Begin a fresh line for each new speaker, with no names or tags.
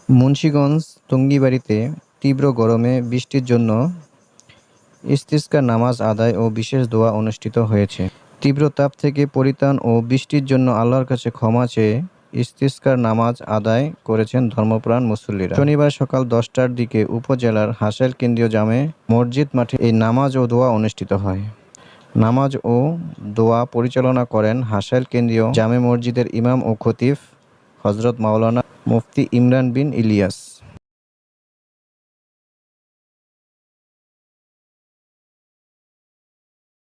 মুন্সিগঞ্জ টঙ্গীবাড়ীতে তীব্র গরমে বৃষ্টির জন্য ইস্তিসকার নামাজ আদায় ও বিশেষ দোয়া অনুষ্ঠিত হয়েছে। তীব্র তাপ থেকে পরিত্রাণ ও বৃষ্টির জন্য আল্লাহর কাছে ক্ষমা চেয়ে ইস্তিসকার নামাজ আদায় করেছেন ধর্মপ্রাণ মুসল্লিরা। শনিবার সকাল ১০টার দিকে উপজেলার হাসাইল কেন্দ্রীয় জামে মসজিদ মাঠে এই নামাজ ও দোয়া অনুষ্ঠিত হয়। নামাজ ও দোয়া পরিচালনা করেন হাসাইল কেন্দ্রীয় জামে মসজিদের ইমাম ও খতিব হযরত মাওলানা মুফতি ইমরান বিন ইলিয়াস।